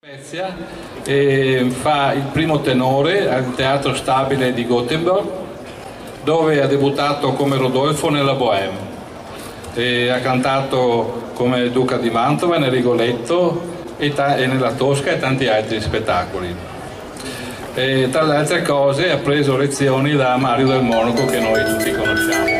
Spezia e fa il primo tenore al Teatro Stabile di Gothenburg, dove ha debuttato come Rodolfo nella Bohème e ha cantato come Duca di Mantova nel Rigoletto e nella Tosca e tanti altri spettacoli. E tra le altre cose ha preso lezioni da Mario del Monaco, che noi tutti conosciamo.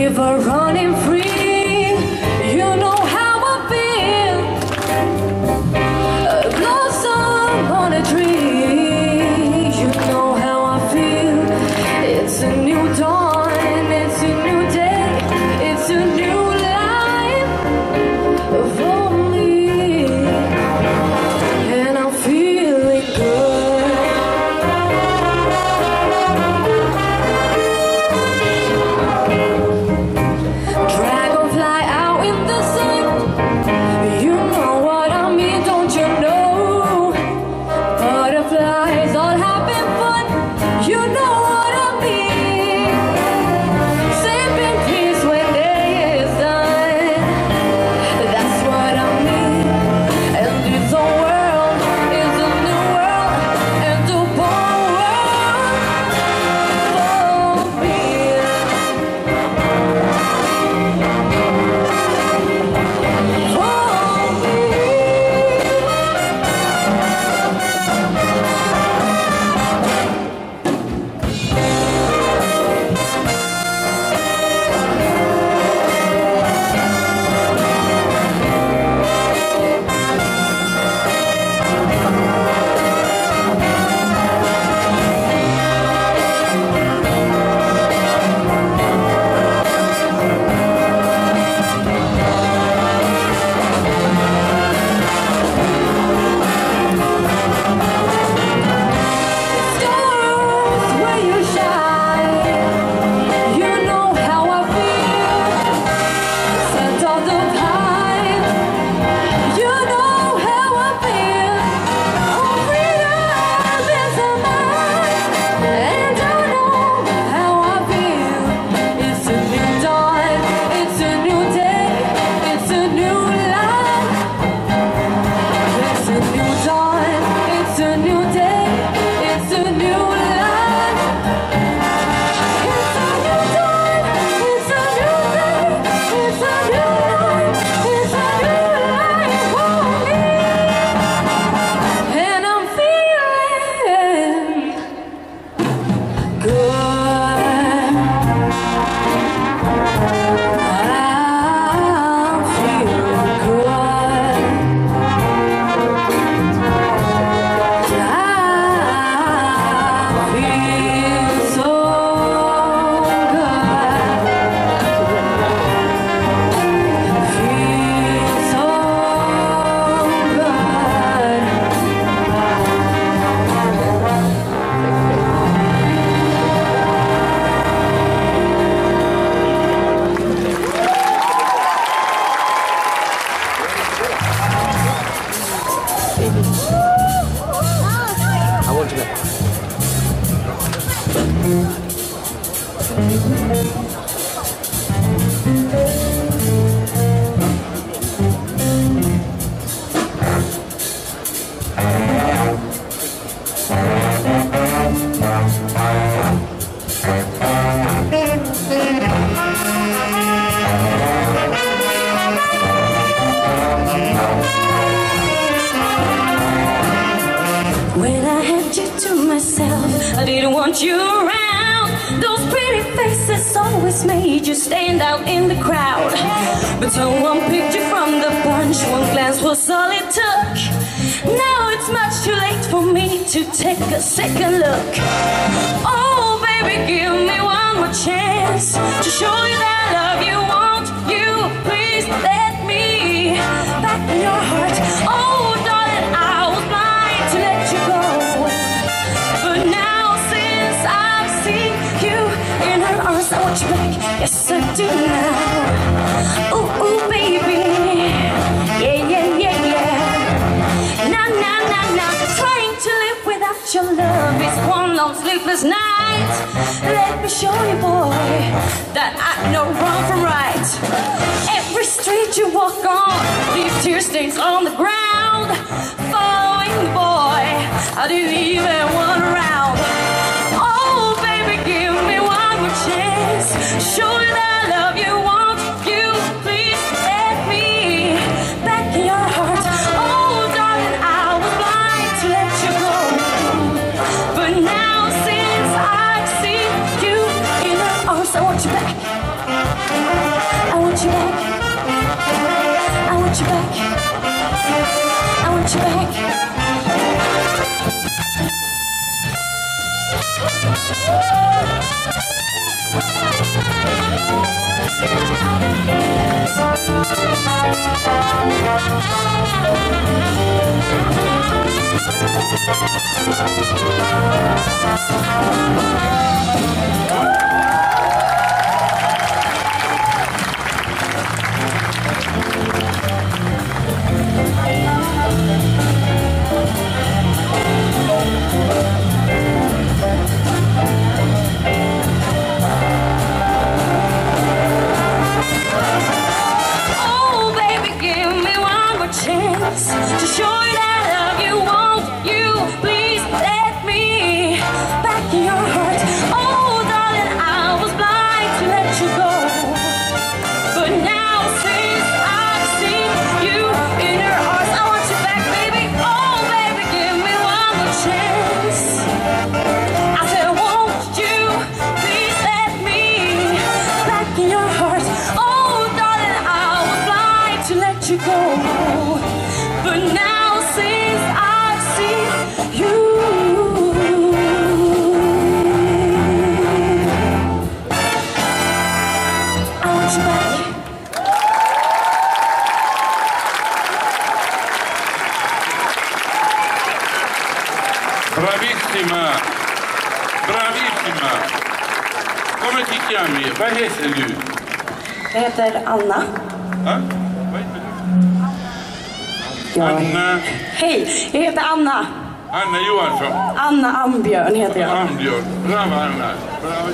river running free. You know how I feel. A blossom on a tree. You know how I feel. It's a new dawn, it's a new day, it's a new life for me, and I'm feeling good. Dragonfly out in the sun, you know what I mean, don't you know? Butterflies all having fun, you know what I mean. Sipping peace when day is done, that's what I mean. And this whole world is a new world, and a born world for me. Stars where you shine, you know how I feel. Scent of the pine, you know how I feel. Oh, freedom is a mine, and I know how I feel. It's a new dawn, it's a new day, it's a new life. It's a new dawn, it's a new day, it's a new life. It's a new dawn, it's a new day, it's a new life, it's a new life for me, and I'm feeling good. I'm feeling good. I feel so good. Feel so I want to go. When I had you to myself, I didn't want you around. Those pretty faces always made you stand out in the crowd. But someone picked you from the bunch, one glance was all it took. Now it's much too late for me to take a second look. Oh baby, give me one more chance to show you that love you want. You please let me back in your heart. Oh darling, I was blind to let you go, but now since I've seen you in her arms, I want you back. Yes I do now. Ooh ooh baby, yeah yeah yeah yeah. Now now now now, trying to live without your love is one long sleepless night. Let me show you boy that I know wrong from right. Every street you walk on, leave tear stains on the ground. Following the boy, I didn't even want around. Oh baby, give me one more chance, show you that love you want. You please let me back in your heart. Oh darling, I was blind to let you go, but now since I've seen you in her arms, I want you back. you back. To show you that I love you, won't you please let me back in your heart? Oh, darling, I was blind to let you go, but now since I've seen you in her arms, I want you back, baby. Oh, baby, give me one more chance. I said, won't you please let me back in your heart? Oh, darling, I was blind to let you go, but now since I've seen you, I want you back. Bravissima, bravissima. Come ti chiami? Vad heter du? Jag heter Anna. Ja? Anna. Hej, jag heter Anna. Anna Johansson. Anna Ambjörn heter jag. Ambjörn. Bravo Anna. Bravo.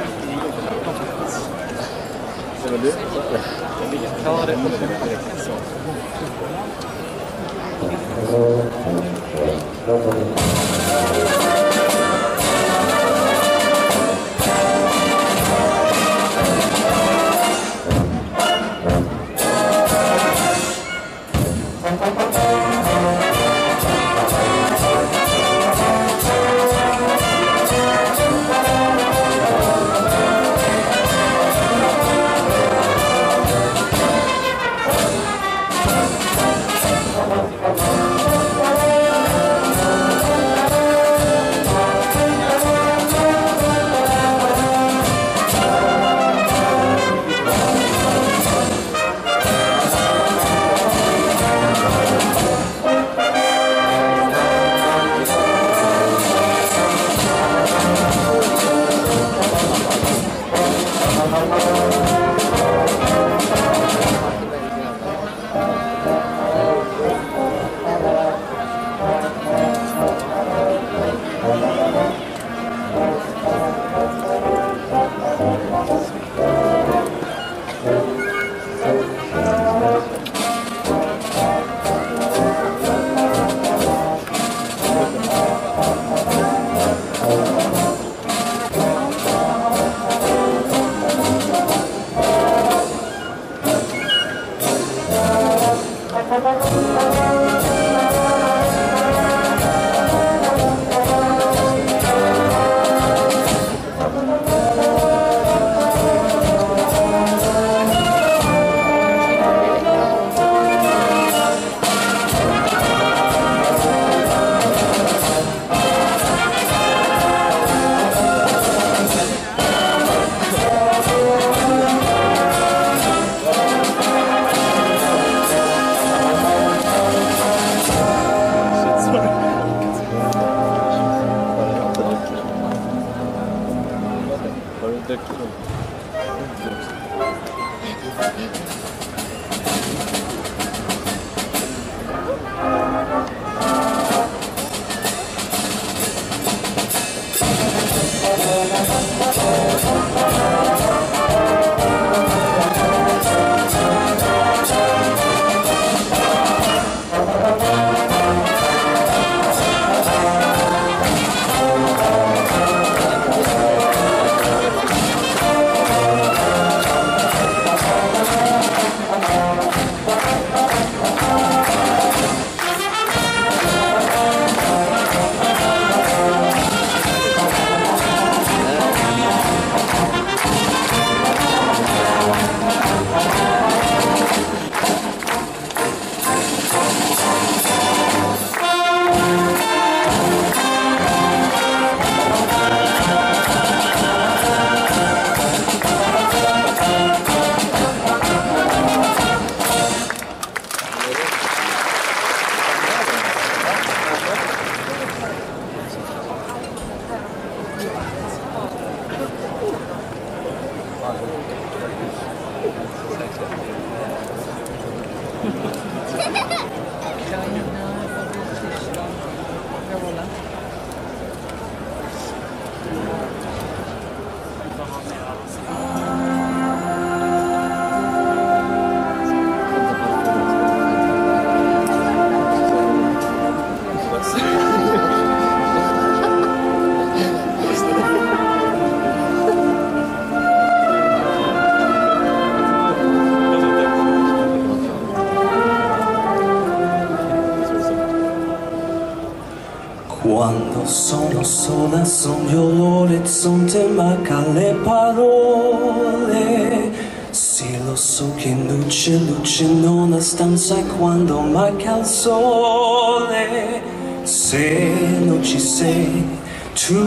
Quando sono sola sogno l'orizzonte, manca le parole. Sì, lo so che luce in una stanza quando manca il sole. Se non ci sei tu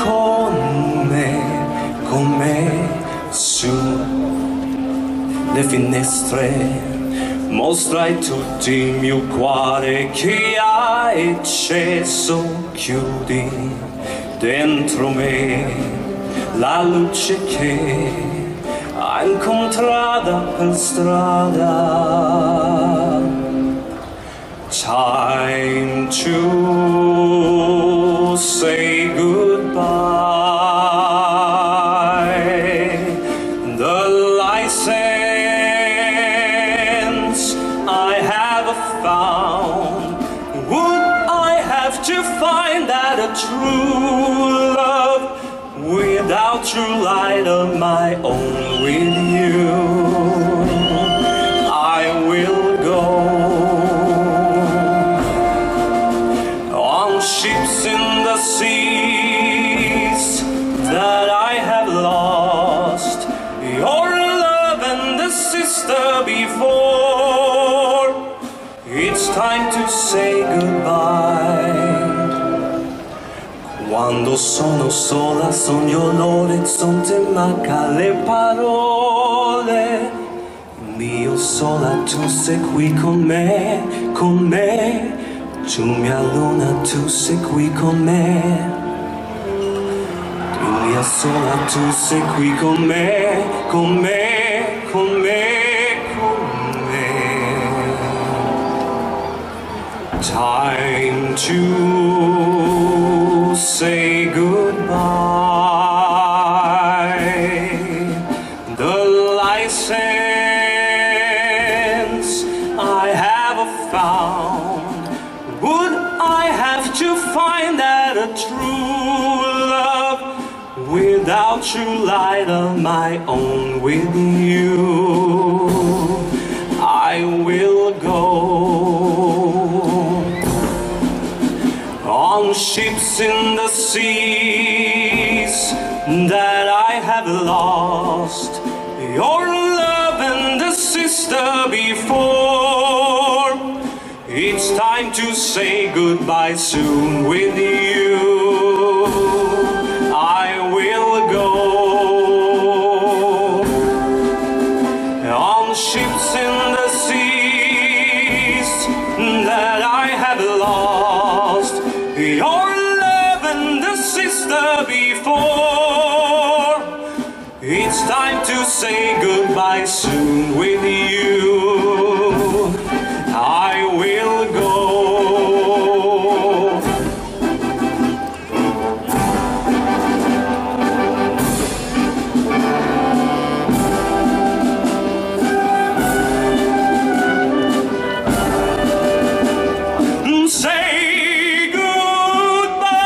con me su le finestre. Mostrai tutto il mio cuore che hai acceso, chiudi dentro me la luce che hai incontrata per strada. Time to say goodbye. The license I have found. Would I have to find that a true love without true light of my own with you? I will go on ships in the seas that I have lost. Your love and the sister before. It's time to say goodbye. Quando sono sola sogno l'orizzonte, manca le parole. Mio sola tu sei qui con me, con me. Tu mia luna tu sei qui con me. Tu mia sola tu sei qui con me, con me, con me, con me. Time to say goodbye. The license I have found. Would I have to find that a true love without true light of my own with you? I will go on ships in the seas that I have lost. Your love and the sister before. It's time to say goodbye soon with you. I will go on ships in the seas that I have lost. Your love and the sister before. It's time to say goodbye soon with you. I will go. Say goodbye.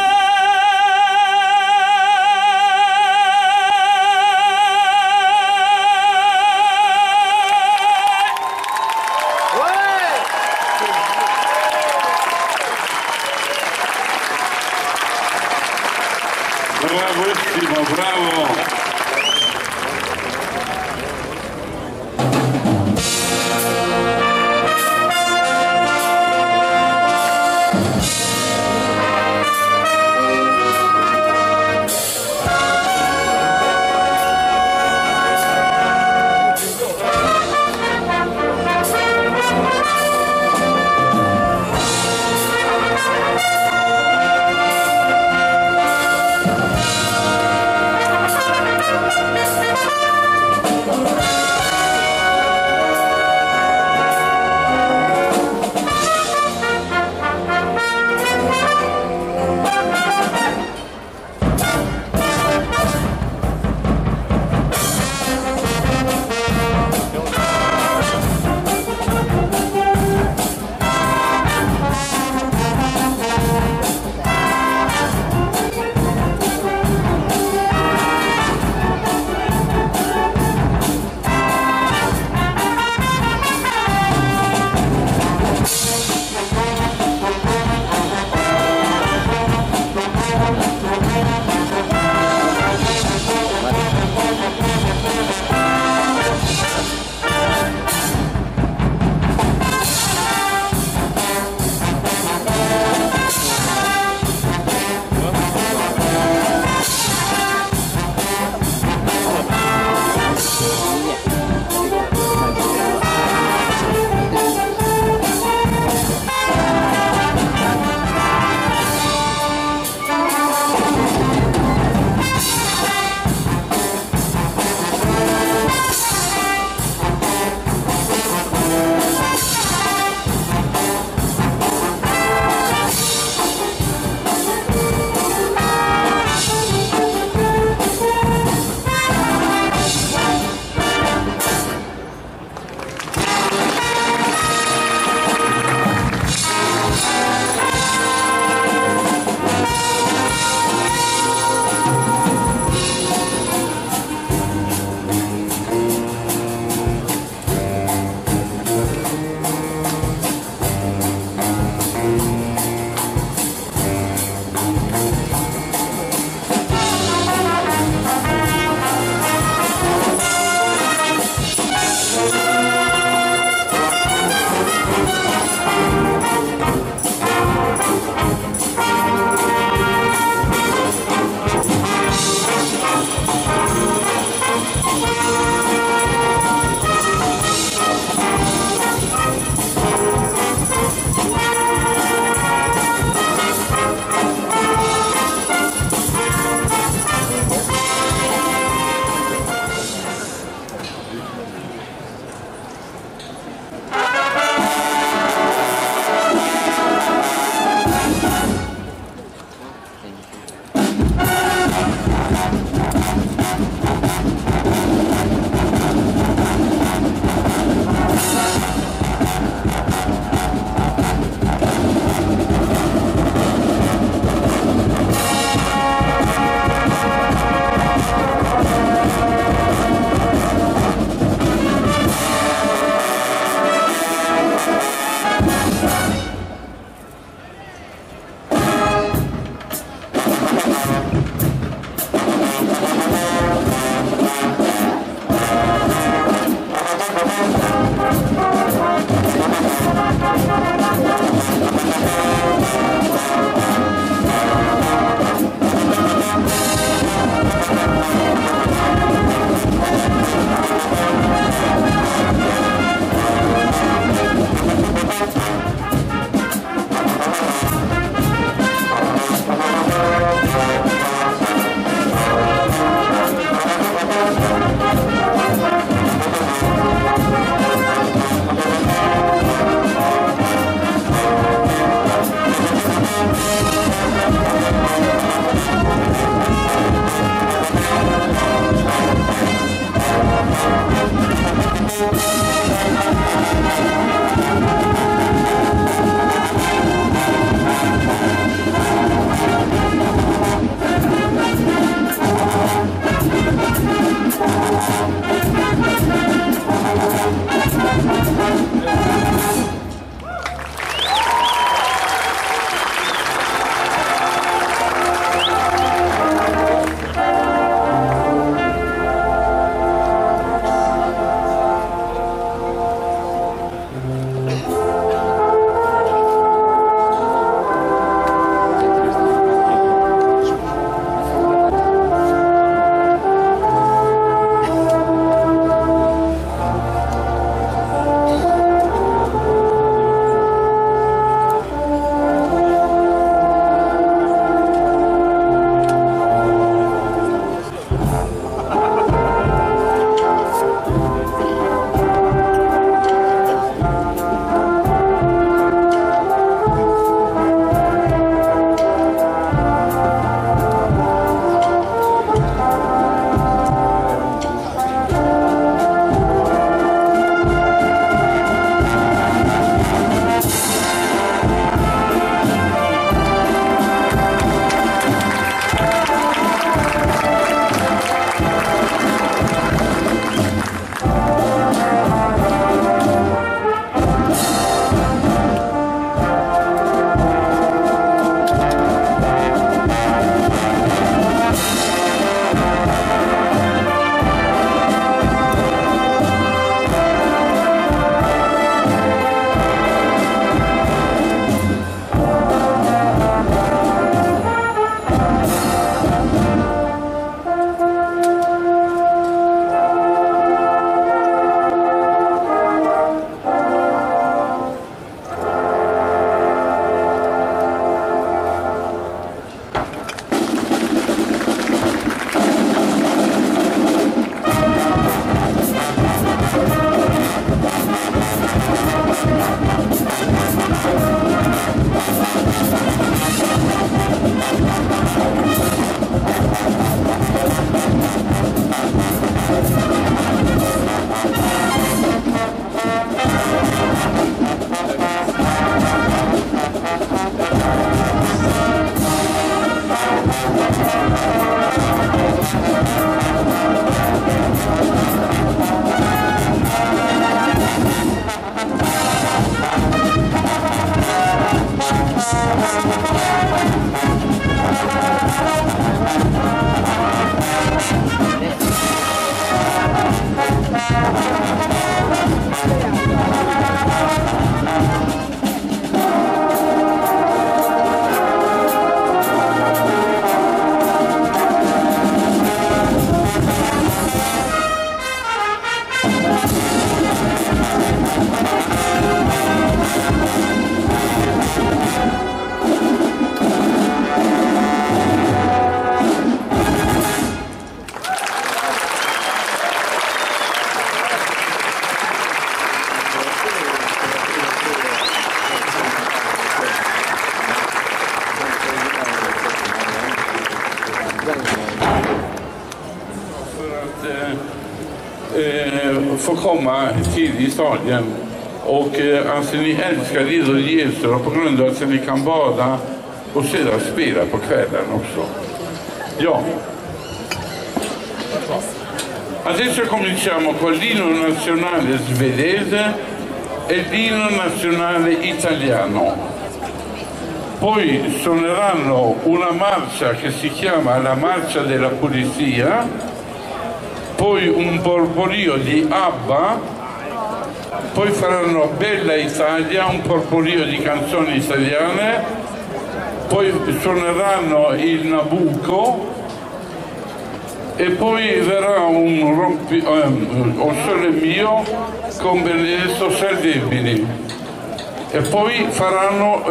Få komma till Italien och alltså ni älskar Lido Jesu på grund av att ni kan bada och sedan spela på kvällen också. Ja. Adesso cominciamo con l'inno nazionale svedese e l'inno nazionale italiano. Poi suoneranno una marcia che si chiama la Marcia della Pulizia, poi un borborio di ABBA poi faranno Bella Italia, un porporio di canzoni italiane, poi suoneranno il Nabucco e poi verrà O Sole Mio con Benedetto Saldemini e poi faranno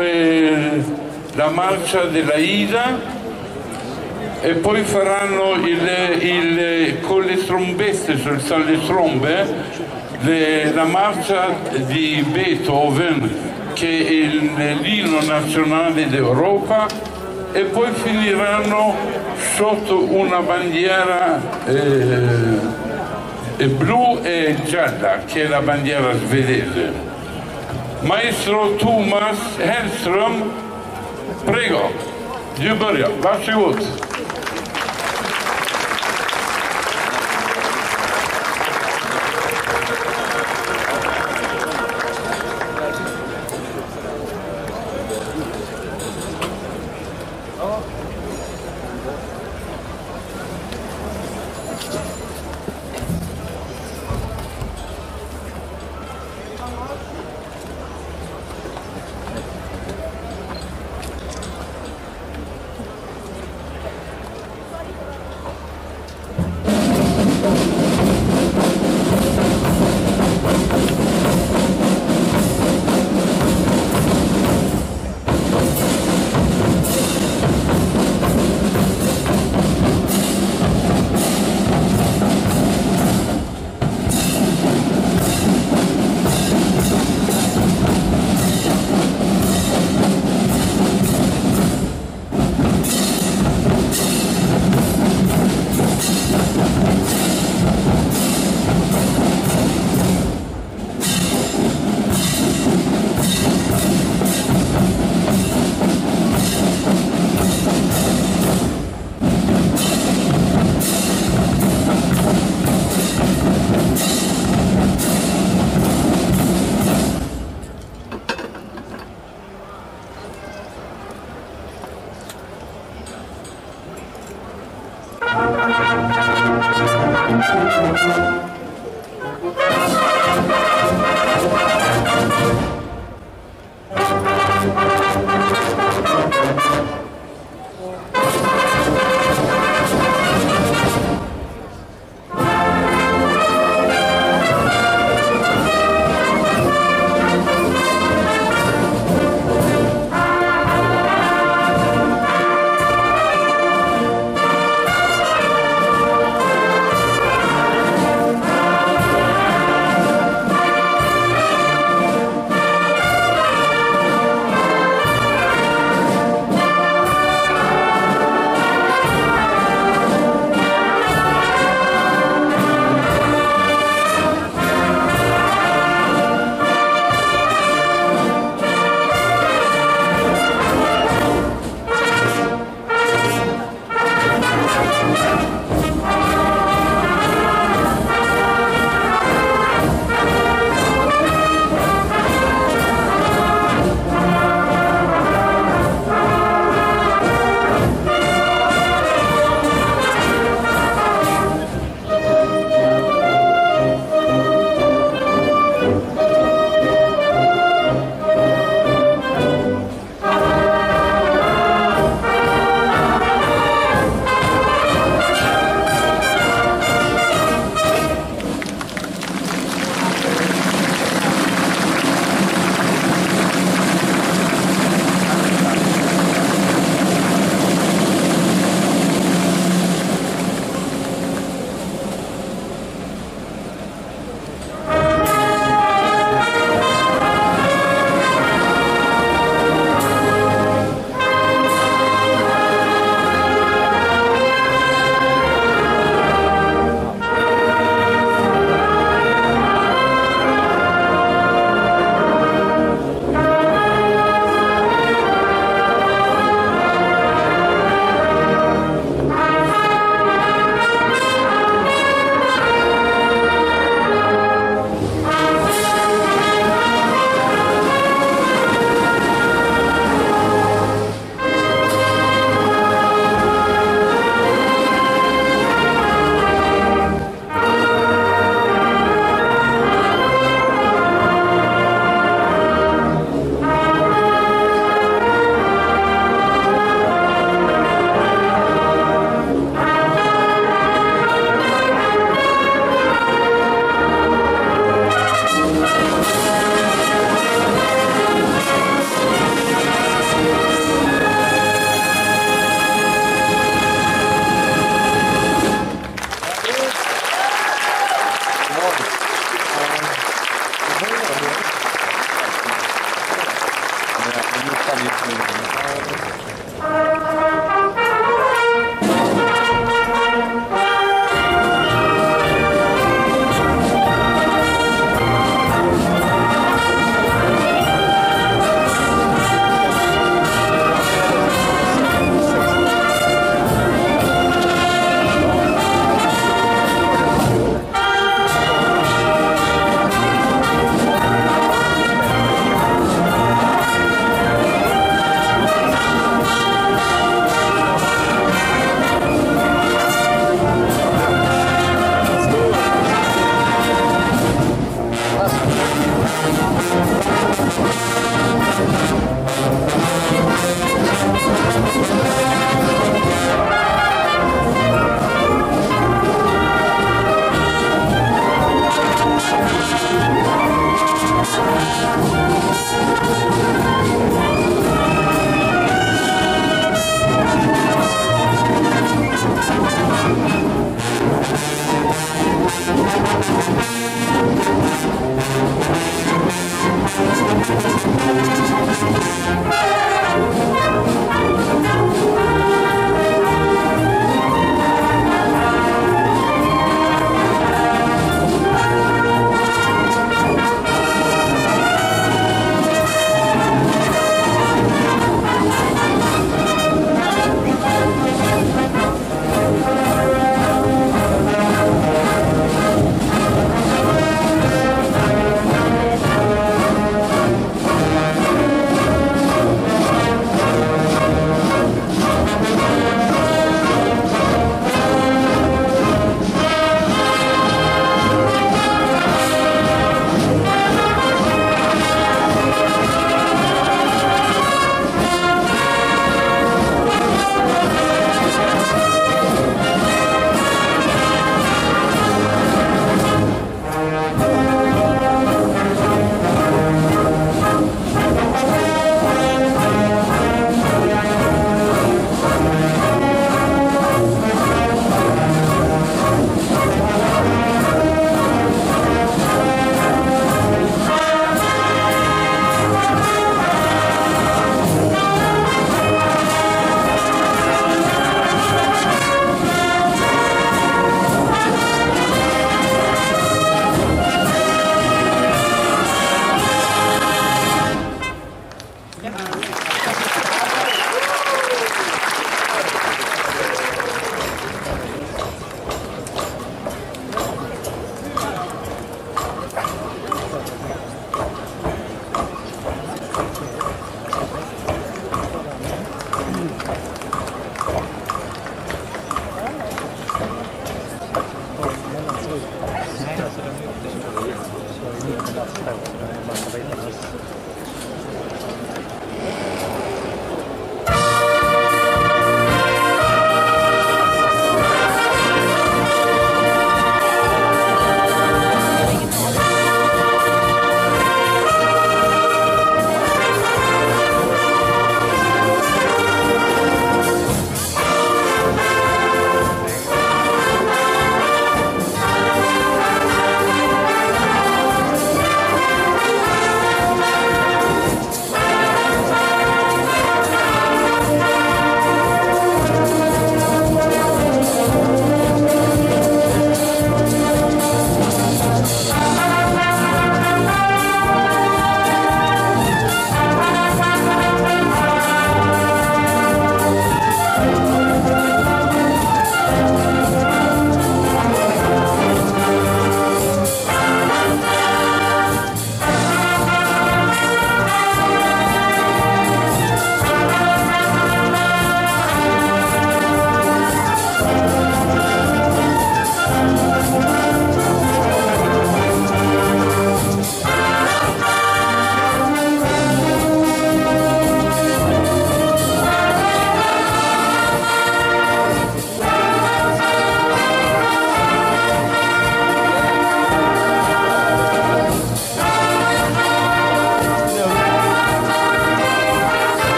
la marcia della Ida e poi faranno con le trombette, le trombe, la marcia di Beethoven, che è l'inno nazionale d'Europa, e poi finiranno sotto una bandiera blu e gialla, che è la bandiera svedese. Maestro Thomas Hellström, prego, du börjar, varsågod.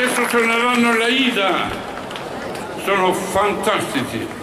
Adesso suoneranno la Ida, sono fantastici.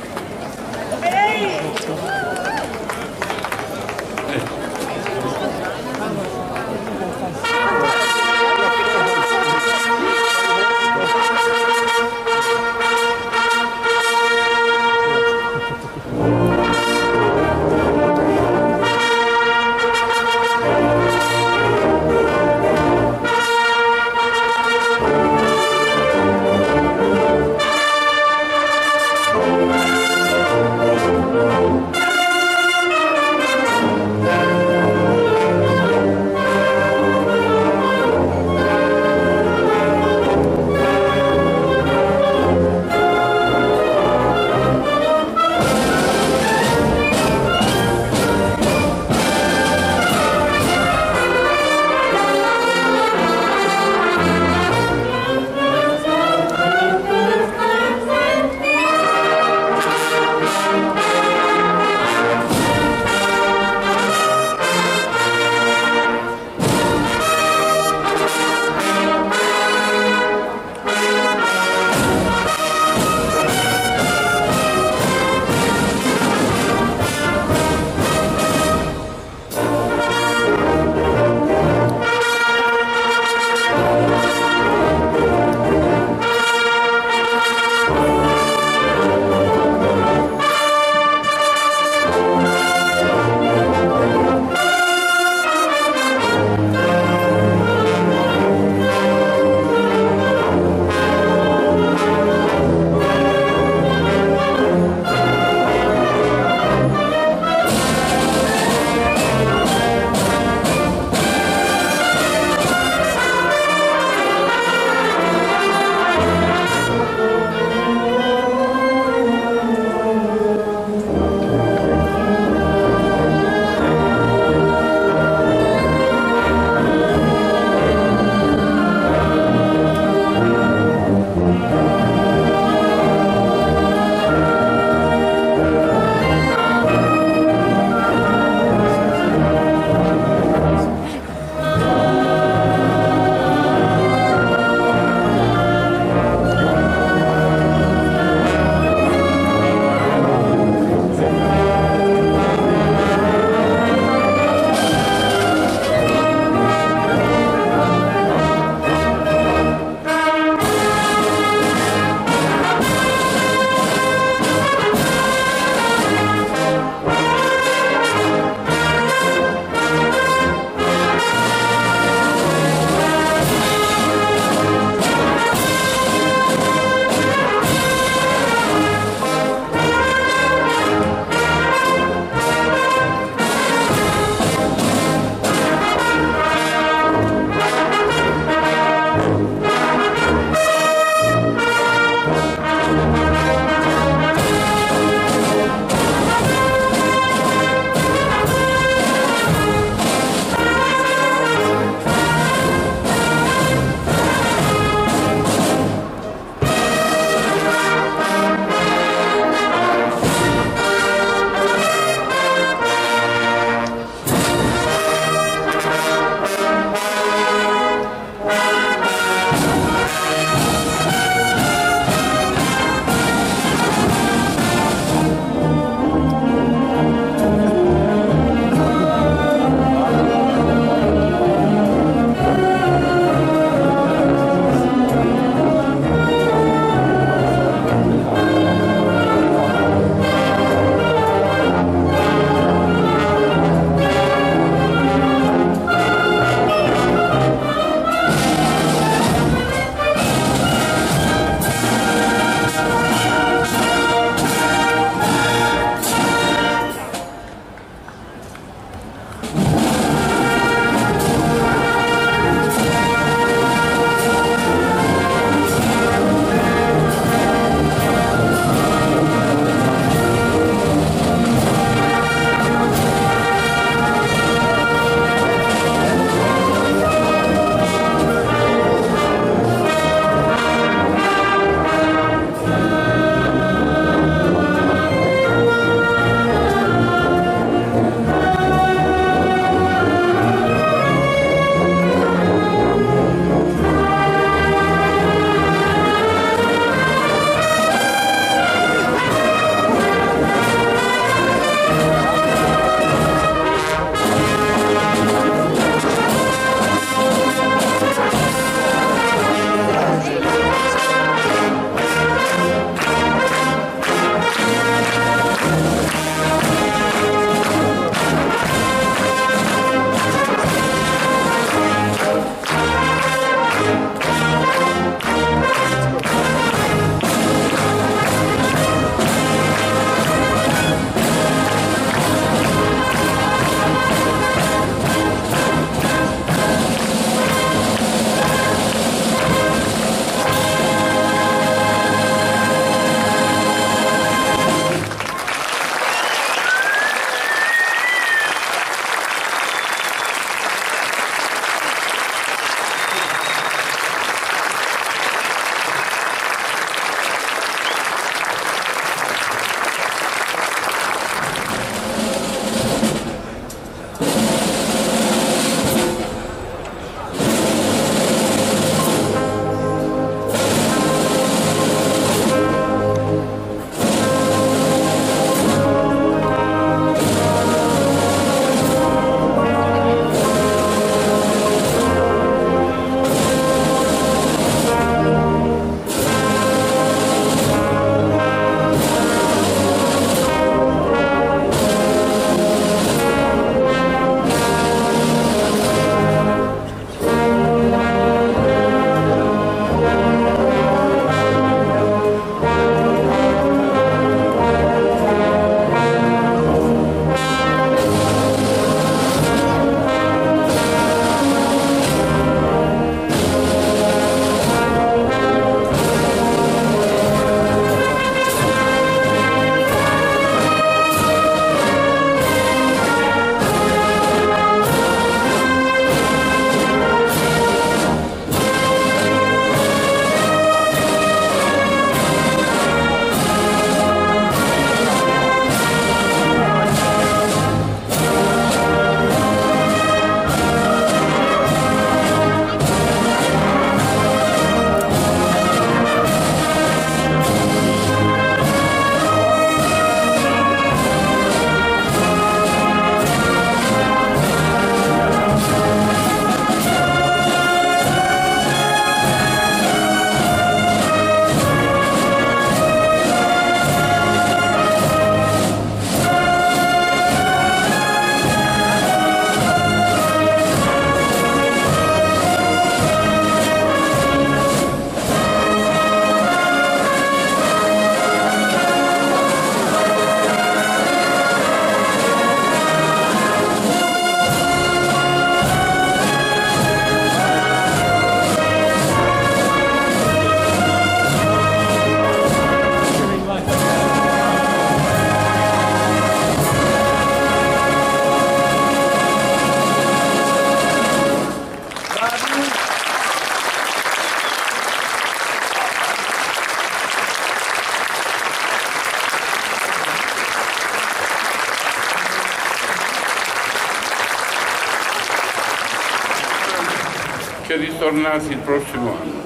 stornat il prossimo anno.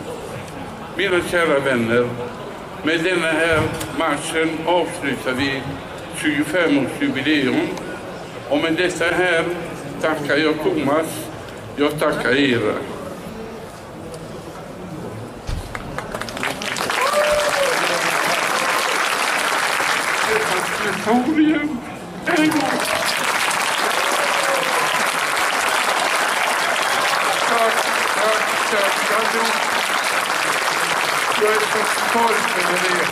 Mina kära vänner, med denna här matchen avslutar vi 25-årsjubileum och med detta här tackar jag Thomas, jag tackar er. Historien en gång. Tack. Jag är så stolt över det.